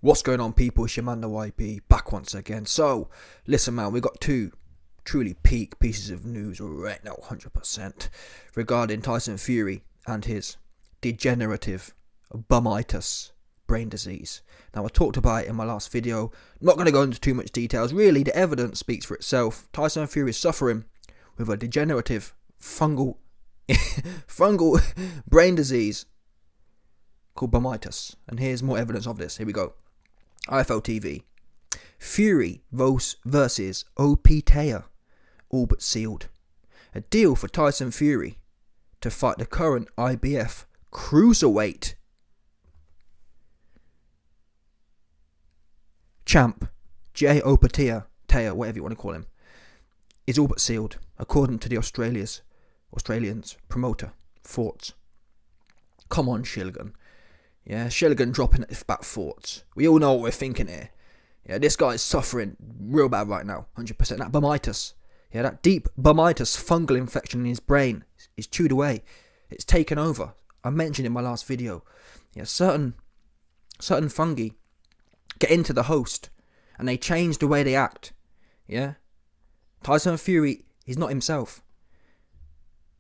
What's going on, people? It's your man, the YP, back once again. So, listen, man, we got two truly peak pieces of news right now, 100%, regarding Tyson Fury and his degenerative bumitis brain disease. Now, I talked about it in my last video. I'm not going to go into too much details. Really, the evidence speaks for itself. Tyson Fury is suffering with a degenerative fungal brain disease called bumitis. And here's more evidence of this. Here we go. IFL TV. Fury versus Opetaia, all but sealed. A deal for Tyson Fury to fight the current IBF Cruiserweight champ, Opetaia, whatever you want to call him, is all but sealed, according to the Australians promoter, Thoughts. Come on, Shilligan. Yeah, Shilligan dropping back Thoughts. We all know what we're thinking here. Yeah, this guy is suffering real bad right now, 100%. That bumitis, yeah, that deep bumitis fungal infection in his brain is chewed away. It's taken over. I mentioned in my last video. Yeah, certain fungi get into the host and they change the way they act. Yeah, Tyson Fury is not himself.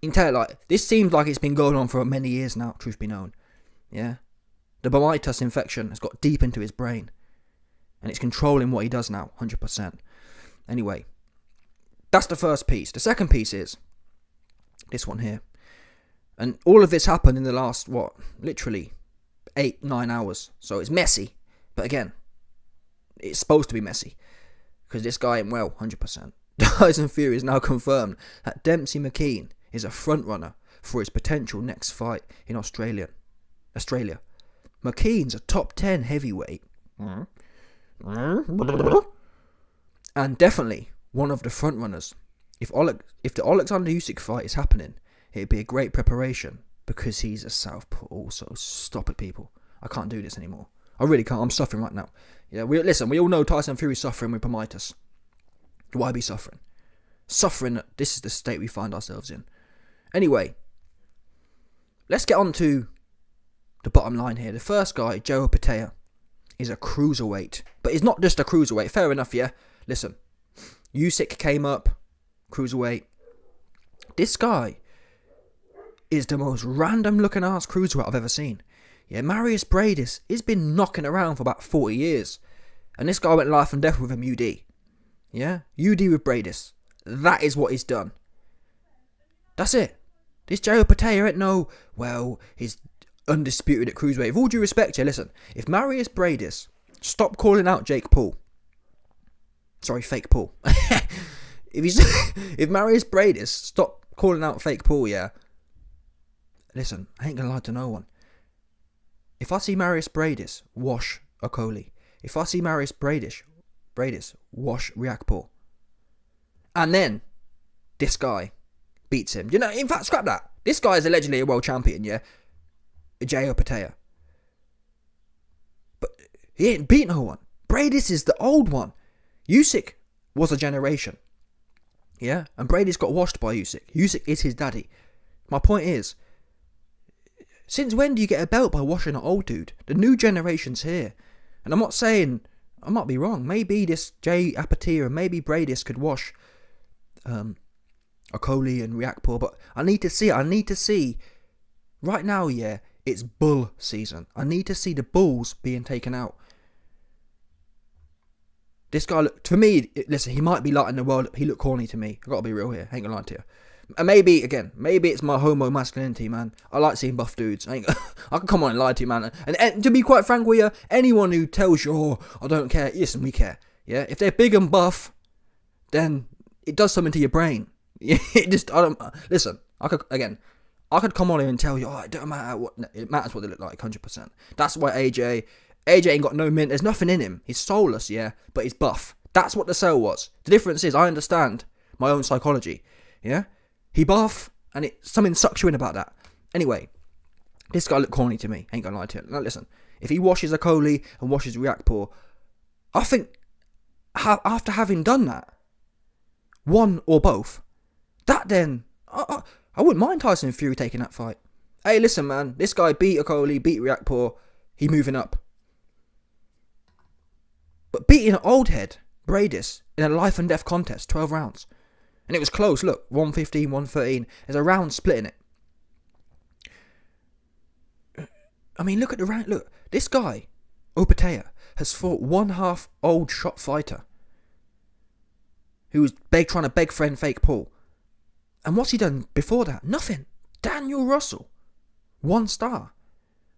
You can tell it, like, this seems like it's been going on for many years now, truth be known. Yeah. The bumitis infection has got deep into his brain. And it's controlling what he does now, 100%. Anyway, that's the first piece. The second piece is this one here. And all of this happened in the last, literally 8-9 hours. So it's messy. But again, it's supposed to be messy. Because this guy ain't well, 100%. Tyson Fury is now confirmed that Dempsey McKean is a front runner for his potential next fight in Australia. McKean's a top 10 heavyweight. And definitely one of the front runners. If the Alexander Usyk fight is happening, it'd be a great preparation because he's a southpaw also. Stop it, people. I can't do this anymore. I really can't. I'm suffering right now. Yeah, we all know Tyson Fury's suffering with bumitis. Why be suffering? Suffering, this is the state we find ourselves in. Anyway, let's get on to the bottom line here. The first guy, Opetaia, is a cruiserweight. But he's not just a cruiserweight. Fair enough, yeah? Listen. Usyk came up. Cruiserweight. This guy is the most random looking ass cruiserweight I've ever seen. Yeah, Marius Bradis, he's been knocking around for about 40 years. And this guy went life and death with him, UD. Yeah? UD with Bradis. That is what he's done. That's it. This Opetaia ain't he's undisputed at cruiserweight. With all due respect here, listen. If Marius Bradis stopped calling out fake Paul. if Marius Bradis stopped calling out fake Paul, yeah. Listen, I ain't gonna lie to no one. If I see Marius Bradis wash Okoli, if I see Marius Bradis wash Riakporhe, and then this guy beats him. In fact, scrap that. This guy is allegedly a world champion, yeah? Opetaia. But he ain't beat no one. Bradis is the old one. Usyk was a generation. Yeah? And Bradis got washed by Usyk. Usyk is his daddy. My point is, since when do you get a belt by washing an old dude? The new generation's here. And I'm not saying, I might be wrong. Maybe this Opetaia and maybe Bradis could wash Okoli and Riakporhe, but I need to see it. I need to see. Right now, yeah, it's bull season. I need to see the bulls being taken out. This guy, to me, listen, he might be lighting the world. He looked corny to me. I gotta be real here. I ain't gonna lie to you. And maybe it's my homo masculinity, man. I like seeing buff dudes. I can come on and lie to you, man. And to be quite frank with you, anyone who tells you, I don't care, listen, we care. Yeah, if they're big and buff, then it does something to your brain. Listen, I could come on here and tell you, it don't matter what, it matters what they look like, 100%. That's why AJ ain't got no mint, there's nothing in him. He's soulless, yeah, but he's buff. That's what the sell was. The difference is, I understand my own psychology, yeah? He buff, and something sucks you in about that. Anyway, this guy looked corny to me, ain't gonna lie to you. Now listen, if he washes Okoli and washes Riakporhe, I think, after having done that, one or both, that then, I wouldn't mind Tyson Fury taking that fight. Hey, listen, man, this guy beat Okoli, beat Riakporhe, he moving up. But beating an old head, Bradis, in a life and death contest, 12 rounds. And it was close, look, 115, 113. There's a round split in it. I mean, look at the round. Look, this guy, Opetaia, has fought one half old shot fighter who was trying to beg friend fake Paul. And what's he done before that? Nothing. Daniel Russell. 1 star.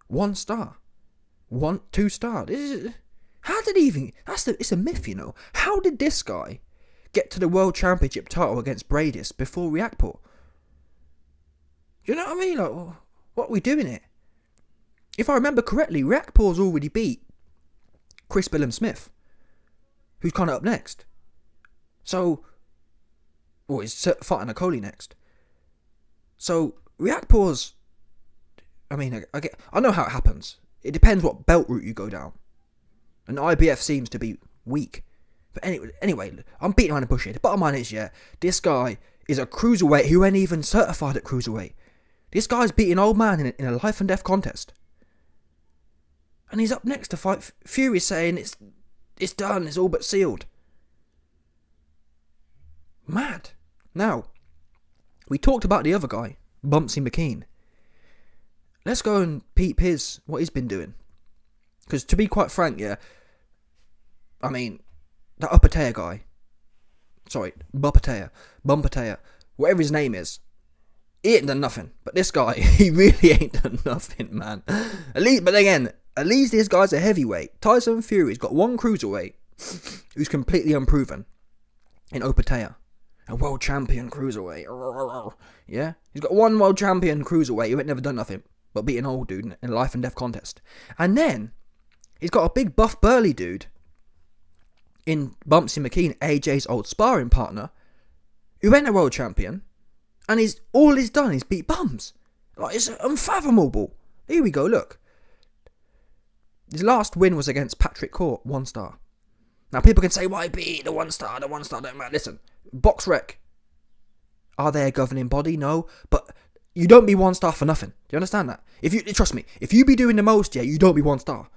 1 star. 2 star. How did he even... It's a myth, you know. How did this guy get to the World Championship title against Bradis before Riakporhe? Do you know what I mean? Like, what are we doing here? If I remember correctly, Riakporhe's already beat Chris Billum-Smith, who's kind of up next. So... Well, he's fighting a Coley next. So, Riakporhe's... I mean, I know how it happens. It depends what belt route you go down. And IBF seems to be weak. But anyway, I'm beating around the bush here. The bottom line is, yeah, this guy is a cruiserweight who ain't even certified at cruiserweight. This guy's beating old man in a life and death contest. And he's up next to fight Fury, saying it's done, it's all but sealed. Mad. Now, we talked about the other guy, Bumpsy McKean. Let's go and peep what he's been doing. Because to be quite frank, yeah, I mean, that Opetaia guy, Bumpatea, whatever his name is, he ain't done nothing. But this guy, he really ain't done nothing, man. But again, at least this guy's a heavyweight. Tyson Fury's got one cruiserweight who's completely unproven in Opetaia. A world champion cruiserweight. Yeah? He's got one world champion cruiserweight who ain't never done nothing but beat an old dude in a life and death contest. And then he's got a big buff burly dude in Bumpsy McKean, AJ's old sparring partner, who ain't a world champion, and all he's done is beat bums. Like, it's unfathomable. Here we go, look. His last win was against Patrick Court, 1 star. Now people can say, why beat the 1 star, don't matter. Listen, BoxRec, are they a governing body? No, but you don't be 1 star for nothing. Do you understand that? Trust me, if you be doing the most, yeah, you don't be 1 star.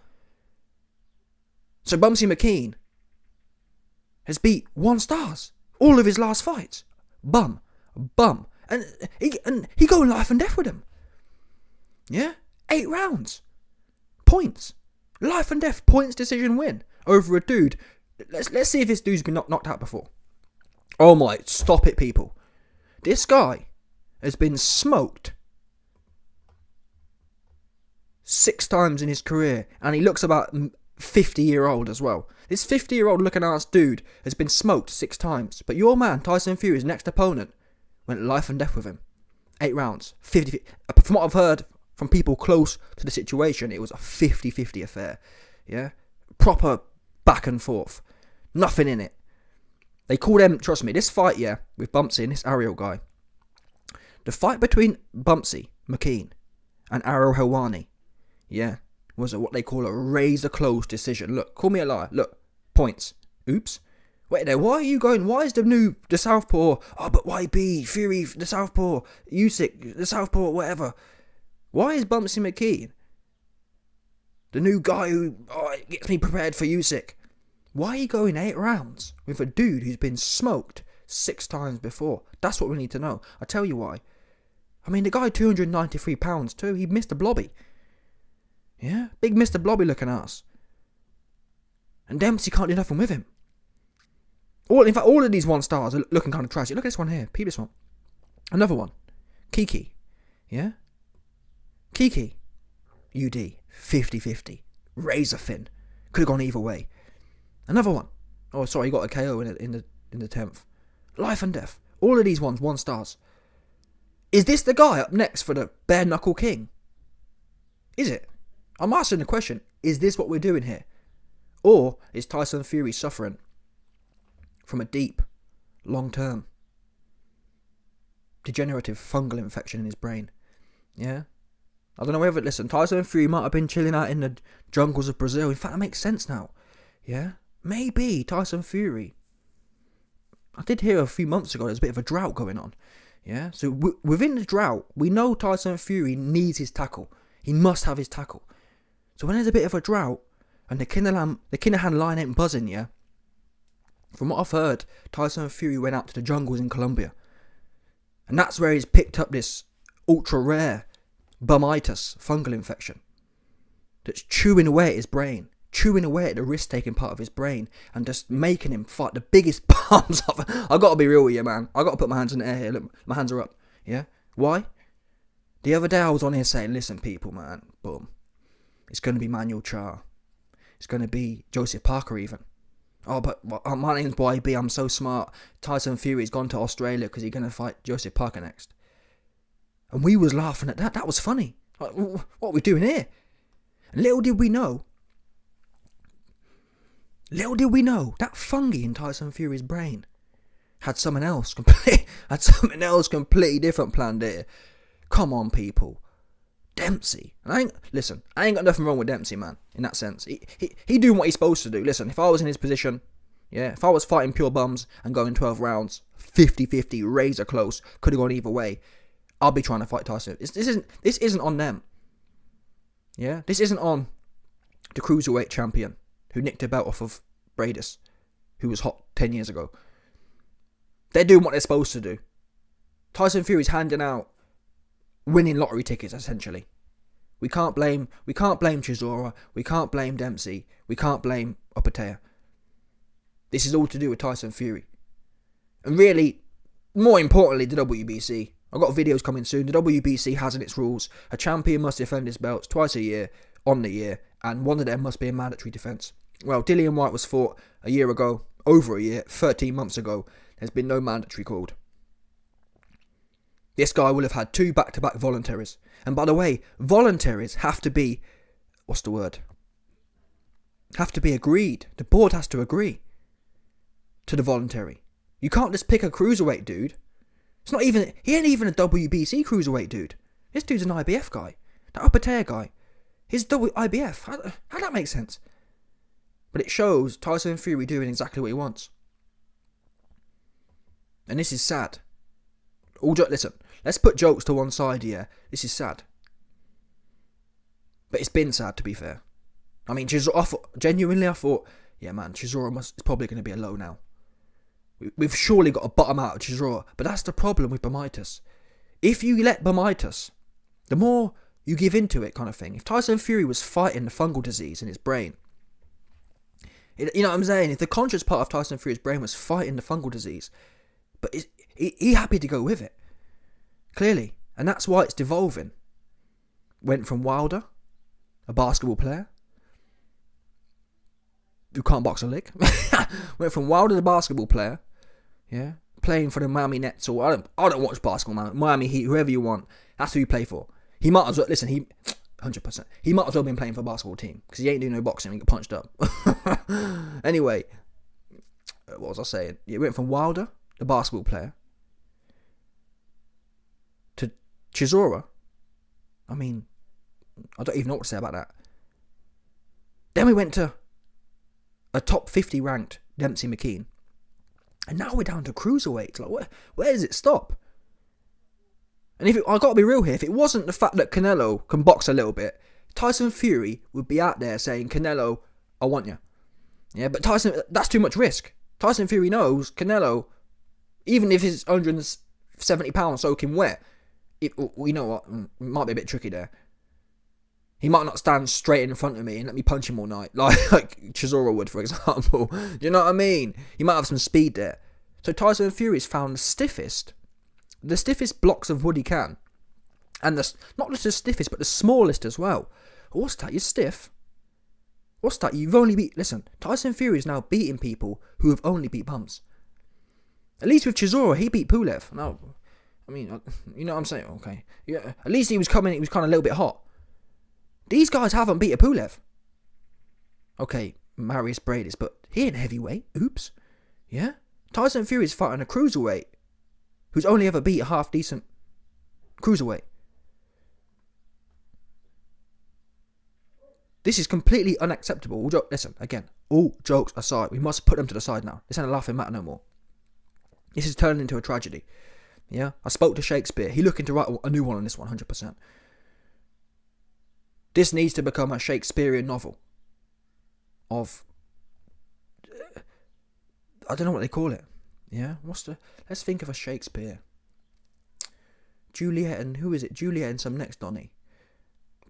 So Bumpsy McKean has beat 1 stars all of his last fights. Bum, and he going life and death with him. Yeah, 8 rounds, points, life and death, points decision win over a dude. Let's see if this dude's been knocked out before. Oh my, stop it, people. This guy has been smoked 6 times in his career, and he looks about 50-year-old as well. This 50-year-old looking ass dude has been smoked 6 times, but your man, Tyson Fury's next opponent, went life and death with him. 8 rounds, 50. From what I've heard from people close to the situation, it was a 50-50 affair. Yeah? Proper back and forth. Nothing in it. They call them, trust me, this fight, yeah, with Bumpsy and this Ariel guy. The fight between Bumpsy McKean and Ariel Helwani, yeah, was what they call a razor close decision. Look, call me a liar. Look, points. Oops. Wait there, why is the Southpaw, but YB, Fury, the Southpaw, Usyk, the Southpaw, whatever. Why is Bumpsy McKean the new guy who gets me prepared for Usyk? Why are you going 8 rounds with a dude who's been smoked 6 times before? That's what we need to know. I'll tell you why. I mean, the guy 293 pounds too. He Mr. Blobby. Yeah? Big Mr. Blobby looking ass. And Dempsey can't do nothing with him. In fact, all of these 1 stars are looking kind of trashy. Look at this one here. Peep this one. Another one. Kiki. Yeah? Kiki. UD. 50-50. Razor thin. Could have gone either way. Another one. Oh, sorry, he got a KO in the 10th. Life and death. All of these ones, 1 stars. Is this the guy up next for the bare knuckle king? Is it? I'm asking the question. Is this what we're doing here? Or is Tyson Fury suffering from a deep, long-term, degenerative fungal infection in his brain? Yeah? I don't know whether... Listen, Tyson Fury might have been chilling out in the jungles of Brazil. In fact, that makes sense now. Yeah? Maybe Tyson Fury. I did hear a few months ago there's a bit of a drought going on. Yeah? So within the drought, we know Tyson Fury needs his tackle. He must have his tackle. So when there's a bit of a drought, And the Kinahan line ain't buzzing, yeah? From what I've heard, Tyson Fury went out to the jungles in Colombia. And that's where he's picked up this ultra rare bumitis fungal infection that's chewing away at his brain, chewing away at the risk-taking part of his brain, and just making him fight the biggest bombs I've got to be real with you, man. I've got to put my hands in the air here. Look, my hands are up. Yeah? Why? The other day I was on here saying, listen, people, man, boom. It's going to be Manuel Char. It's going to be Joseph Parker even. Oh, but my name's YB, I'm so smart. Tyson Fury's gone to Australia because he's going to fight Joseph Parker next. And we was laughing at that. That was funny. Like, what are we doing here? And little did we know, that fungi in Tyson Fury's brain had something else completely different planned here. Come on, people. Dempsey. And I ain't got nothing wrong with Dempsey, man, in that sense. He doing what he's supposed to do. Listen, if I was in his position, yeah, if I was fighting pure bums and going 12 rounds, 50-50, razor close, could have gone either way, I'll be trying to fight Tyson. This isn't on them. Yeah, this isn't on the Cruiserweight champion who nicked a belt off of Bradis, who was hot 10 years ago. They're doing what they're supposed to do. Tyson Fury's handing out winning lottery tickets, essentially. We can't blame Chisora, we can't blame Dempsey, we can't blame Opetaia. This is all to do with Tyson Fury. And really, more importantly, the WBC. I've got videos coming soon. The WBC has in its rules, a champion must defend his belts twice a year, on the year, and one of them must be a mandatory defence. Well, Dillian Whyte was fought a year ago, over a year, 13 months ago. There's been no mandatory called. This guy will have had 2 back-to-back voluntaries. And by the way, voluntaries have to be, have to be agreed. The board has to agree to the voluntary. You can't just pick a cruiserweight dude. He ain't even a WBC cruiserweight dude. This dude's an IBF guy. That Opetaia guy. He's IBF. How that make sense? But it shows Tyson Fury doing exactly what he wants. And this is sad. Listen, let's put jokes to one side here. This is sad. But it's been sad, to be fair. I mean, genuinely I thought, yeah, man, Chisora is probably going to be a low now. We've surely got a bottom out of Chisora. But that's the problem with bumitis. If you let bumitis, the more you give into it kind of thing. If Tyson Fury was fighting the fungal disease in his brain, you know what I'm saying? If the conscious part of Tyson Fury's brain was fighting the fungal disease, but he happy to go with it. Clearly. And that's why it's devolving. Went from Wilder, a basketball player, who can't box a lick. Went from Wilder, the basketball player, yeah, playing for the Miami Nets, or I don't watch basketball, man. Miami Heat, whoever you want. That's who you play for. He might as well, 100%. He might as well have been playing for a basketball team, because he ain't doing no boxing and get punched up. Anyway, what was I saying? It went from Wilder, the basketball player, to Chisora. I mean, I don't even know what to say about that. Then we went to a top 50 ranked Dempsey McKean. And now we're down to cruiserweight. Like, where does it stop? And I got to be real here, if it wasn't the fact that Canelo can box a little bit, Tyson Fury would be out there saying, Canelo, I want you. Yeah, but Tyson, that's too much risk. Tyson Fury knows Canelo, even if he's 170 pounds soaking wet, you know what, it might be a bit tricky there. He might not stand straight in front of me and let me punch him all night, like Chisora would, for example. You know what I mean? He might have some speed there. So Tyson Fury's found the stiffest blocks of wood he can. And not just the stiffest, but the smallest as well. What's that? You're stiff? What's that? You've only beat... Listen, Tyson Fury is now beating people who have only beat bumps. At least with Chisora, he beat Pulev. Now, I mean, you know what I'm saying? Okay. Yeah. At least he was kind of a little bit hot. These guys haven't beat a Pulev. Okay, Marius Bradis, but he ain't heavyweight. Oops. Yeah? Tyson Fury's fighting a cruiserweight who's only ever beat a half-decent cruiserweight. This is completely unacceptable. Listen, again, all jokes aside, we must put them to the side now. This ain't a laughing matter no more. This is turning into a tragedy. Yeah? I spoke to Shakespeare. He looking to write a new one on this one, 100%. This needs to become a Shakespearean novel. of, I don't know what they call it. Yeah, let's think of a Shakespeare. Juliet and, who is it? Juliet and some next Donny.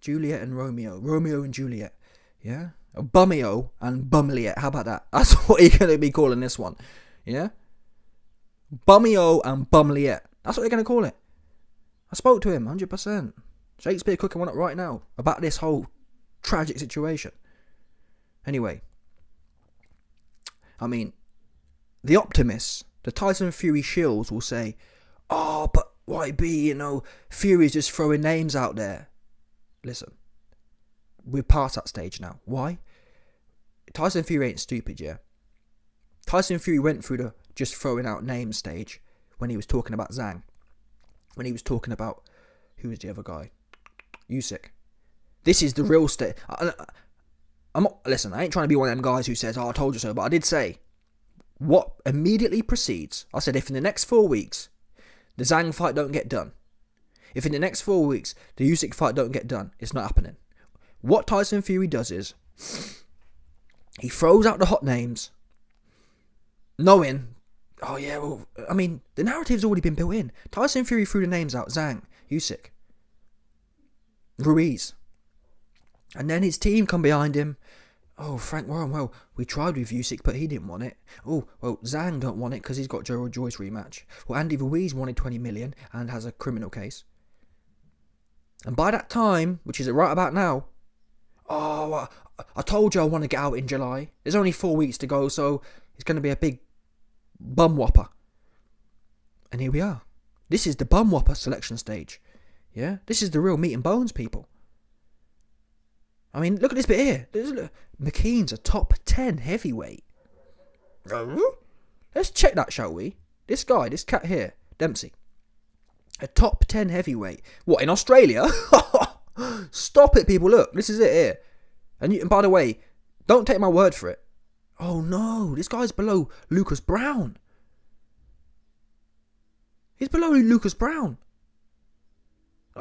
Juliet and Romeo. Romeo and Juliet. Yeah? Bummeo and Bumliet. How about that? That's what you're going to be calling this one. Yeah? Bummeo and Bumliet. That's what they're going to call it. I spoke to him, 100%. Shakespeare cooking one up right now about this whole tragic situation. Anyway. I mean, the optimists, the Tyson Fury shills will say, oh, but YB, Fury's just throwing names out there. Listen, we're past that stage now. Why? Tyson Fury ain't stupid, yeah? Tyson Fury went through the just throwing out names stage when he was talking about Zhang. When he was talking about, who was the other guy? Usyk. This is the real state. Listen, I ain't trying to be one of them guys who says, oh, I told you so, but I did say, what immediately precedes, I said, if in the next 4 weeks, the Zhang fight don't get done, if in the next 4 weeks, the Usyk fight don't get done, it's not happening. What Tyson Fury does is, he throws out the hot names, knowing, oh yeah, well, I mean, the narrative's already been built in. Tyson Fury threw the names out, Zhang, Usyk, Ruiz. And then his team come behind him. Oh, Frank Warren, well, we tried with Usyk, but he didn't want it. Oh, well, Zhang don't want it because he's got Gerald Joyce rematch. Well, Andy Ruiz wanted 20 million and has a criminal case. And by that time, which is right about now, oh, I told you I want to get out in July. There's only 4 weeks to go, so it's going to be a big bum whopper. And here we are. This is the bum whopper selection stage. Yeah? This is the real meat and bones, people. I mean, look at this bit here. McKean's a top 10 heavyweight. Let's check that, shall we? This guy, this cat here, Dempsey. A top 10 heavyweight. What, in Australia? Stop it, people. Look, this is it here. And by the way, don't take my word for it. Oh no, this guy's below Lucas Brown. He's below Lucas Brown.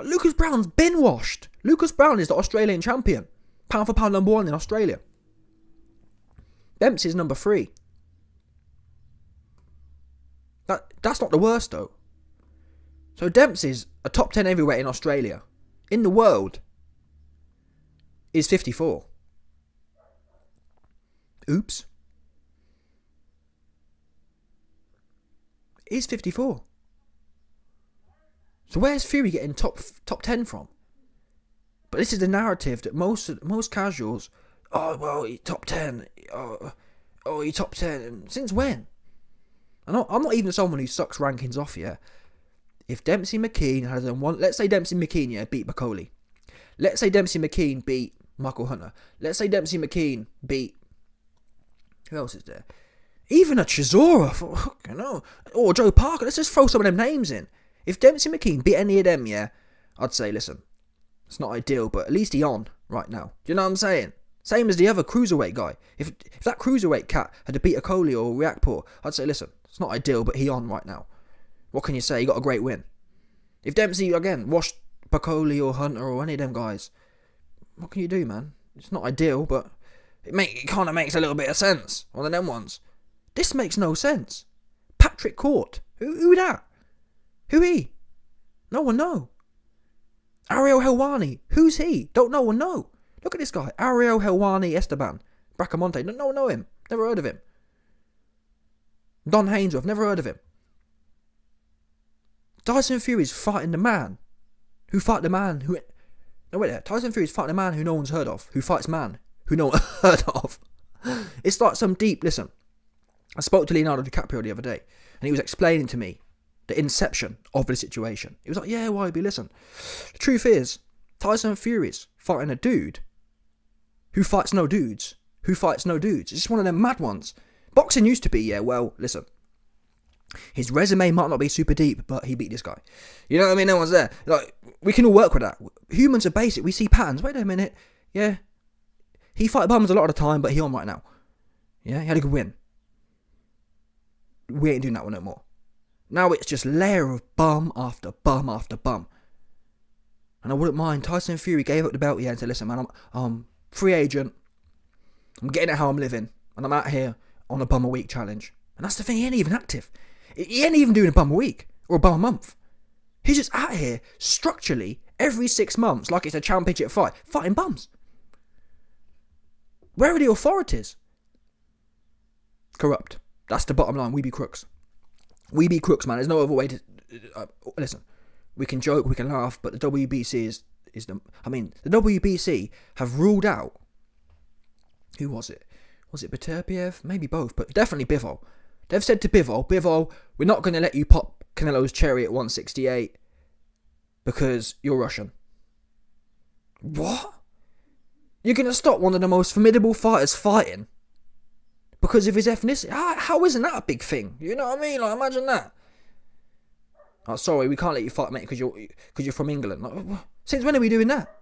Lucas Brown's been washed. Lucas Brown is the Australian champion. Pound for pound number 1 in Australia. Dempsey's number 3. That's not the worst though. So Dempsey's a top 10 heavyweight in Australia. In the world is 54. Oops. Is 54. So where's Fury getting top 10 from? But this is the narrative that most casuals, oh well, he top 10, oh he top 10. Since when? I'm not even someone who sucks rankings off here. If Dempsey McKean has one, let's say Dempsey McKean beat Bacoli. Let's say Dempsey McKean beat Michael Hunter. Let's say Dempsey McKean beat, who else is there? Even a Chisora, or Joe Parker. Let's just throw some of them names in. If Dempsey McKean beat any of them, yeah, I'd say, listen, it's not ideal, but at least he on right now. Do you know what I'm saying? Same as the other Cruiserweight guy. If that Cruiserweight cat had to beat a Coley or Reakpor, I'd say, listen, it's not ideal, but he on right now. What can you say? He got a great win. If Dempsey, again, washed Bacoli or Hunter or any of them guys, what can you do, man? It's not ideal, but it kind of makes a little bit of sense. One of them ones. This makes no sense. Patrick Court. Who that? Who he? No one know. Ariel Helwani. Who's he? Don't no one know. Look at this guy. Ariel Helwani Esteban. Bracamonte. No one know him. Never heard of him. Don Hainsworth. Never heard of him. Tyson Fury's fighting the man. Who fight the man who... No, wait there. Tyson Fury's fighting the man who no one's heard of. Who fights man who no one heard of. It's like some deep... Listen. I spoke to Leonardo DiCaprio the other day. And he was explaining to me the inception of the situation. He was like, yeah, YB, listen. The truth is, Tyson Fury's fighting a dude who fights no dudes. Who fights no dudes. It's just one of them mad ones. Boxing used to be, yeah, well, listen. His resume might not be super deep, but he beat this guy. You know what I mean? No one's there. Like, we can all work with that. Humans are basic. We see patterns. Wait a minute. Yeah. He fight bums a lot of the time, but he on right now. Yeah, he had a good win. We ain't doing that one no more. Now it's just layer of bum after bum after bum. And I wouldn't mind. Tyson Fury gave up the belt, yeah, and said, listen, man, I'm free agent. I'm getting at how I'm living, and I'm out here on a bum a week challenge. And that's the thing, he ain't even active. He ain't even doing a bum a week or a bum a month. He's just out here structurally every 6 months, like it's a championship fight, fighting bums. Where are the authorities? Corrupt. That's the bottom line. We be crooks. We be crooks, man. There's no other way to... listen, we can joke, we can laugh, but the WBC is the... I mean, the WBC have ruled out... Who was it? Was it Beterbiev? Maybe both, but definitely Bivol. They've said to Bivol, we're not going to let you pop Canelo's cherry at 168 because you're Russian. What? You're going to stop one of the most formidable fighters fighting because of his ethnicity? How isn't that a big thing? You know what I mean? Like, imagine that. Oh, sorry, we can't let you fight, mate, because you're from England. Like, since when are we doing that?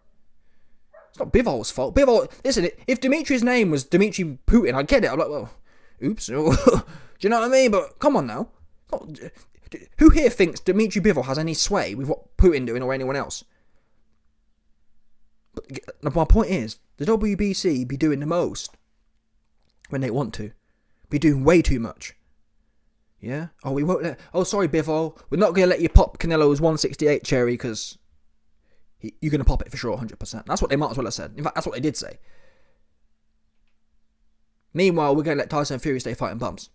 It's not Bivol's fault. Bivol, listen, if Dimitri's name was Dimitri Putin, I'd get it. I'm like, well, oops. Do you know what I mean? But come on now. Who here thinks Dimitri Bivol has any sway with what Putin doing or anyone else? But my point is, the WBC be doing the most when they want to. Be doing way too much. Yeah? Oh, we won't let... Oh, sorry, Bivol. We're not going to let you pop Canelo's 168 cherry because you're going to pop it for sure, 100%. That's what they might as well have said. In fact, that's what they did say. Meanwhile, we're going to let Tyson Fury stay fighting bums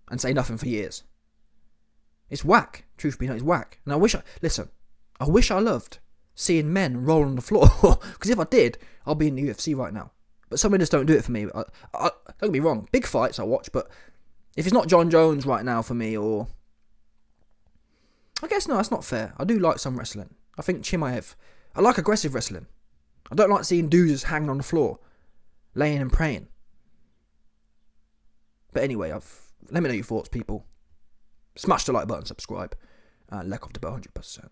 and say nothing for years. It's whack. Truth be known, it's whack. And I wish I loved seeing men roll on the floor. Because if I did, I'll be in the UFC right now. But some of just don't do it for me. Don't get me wrong. Big fights I watch, but if it's not John Jones right now for me, or... I guess no, that's not fair. I do like some wrestling. I think Chimaev... I like aggressive wrestling. I don't like seeing dudes just hanging on the floor, laying and praying. But anyway, let me know your thoughts, people. Smash the like button, subscribe, and like off the bell 100%.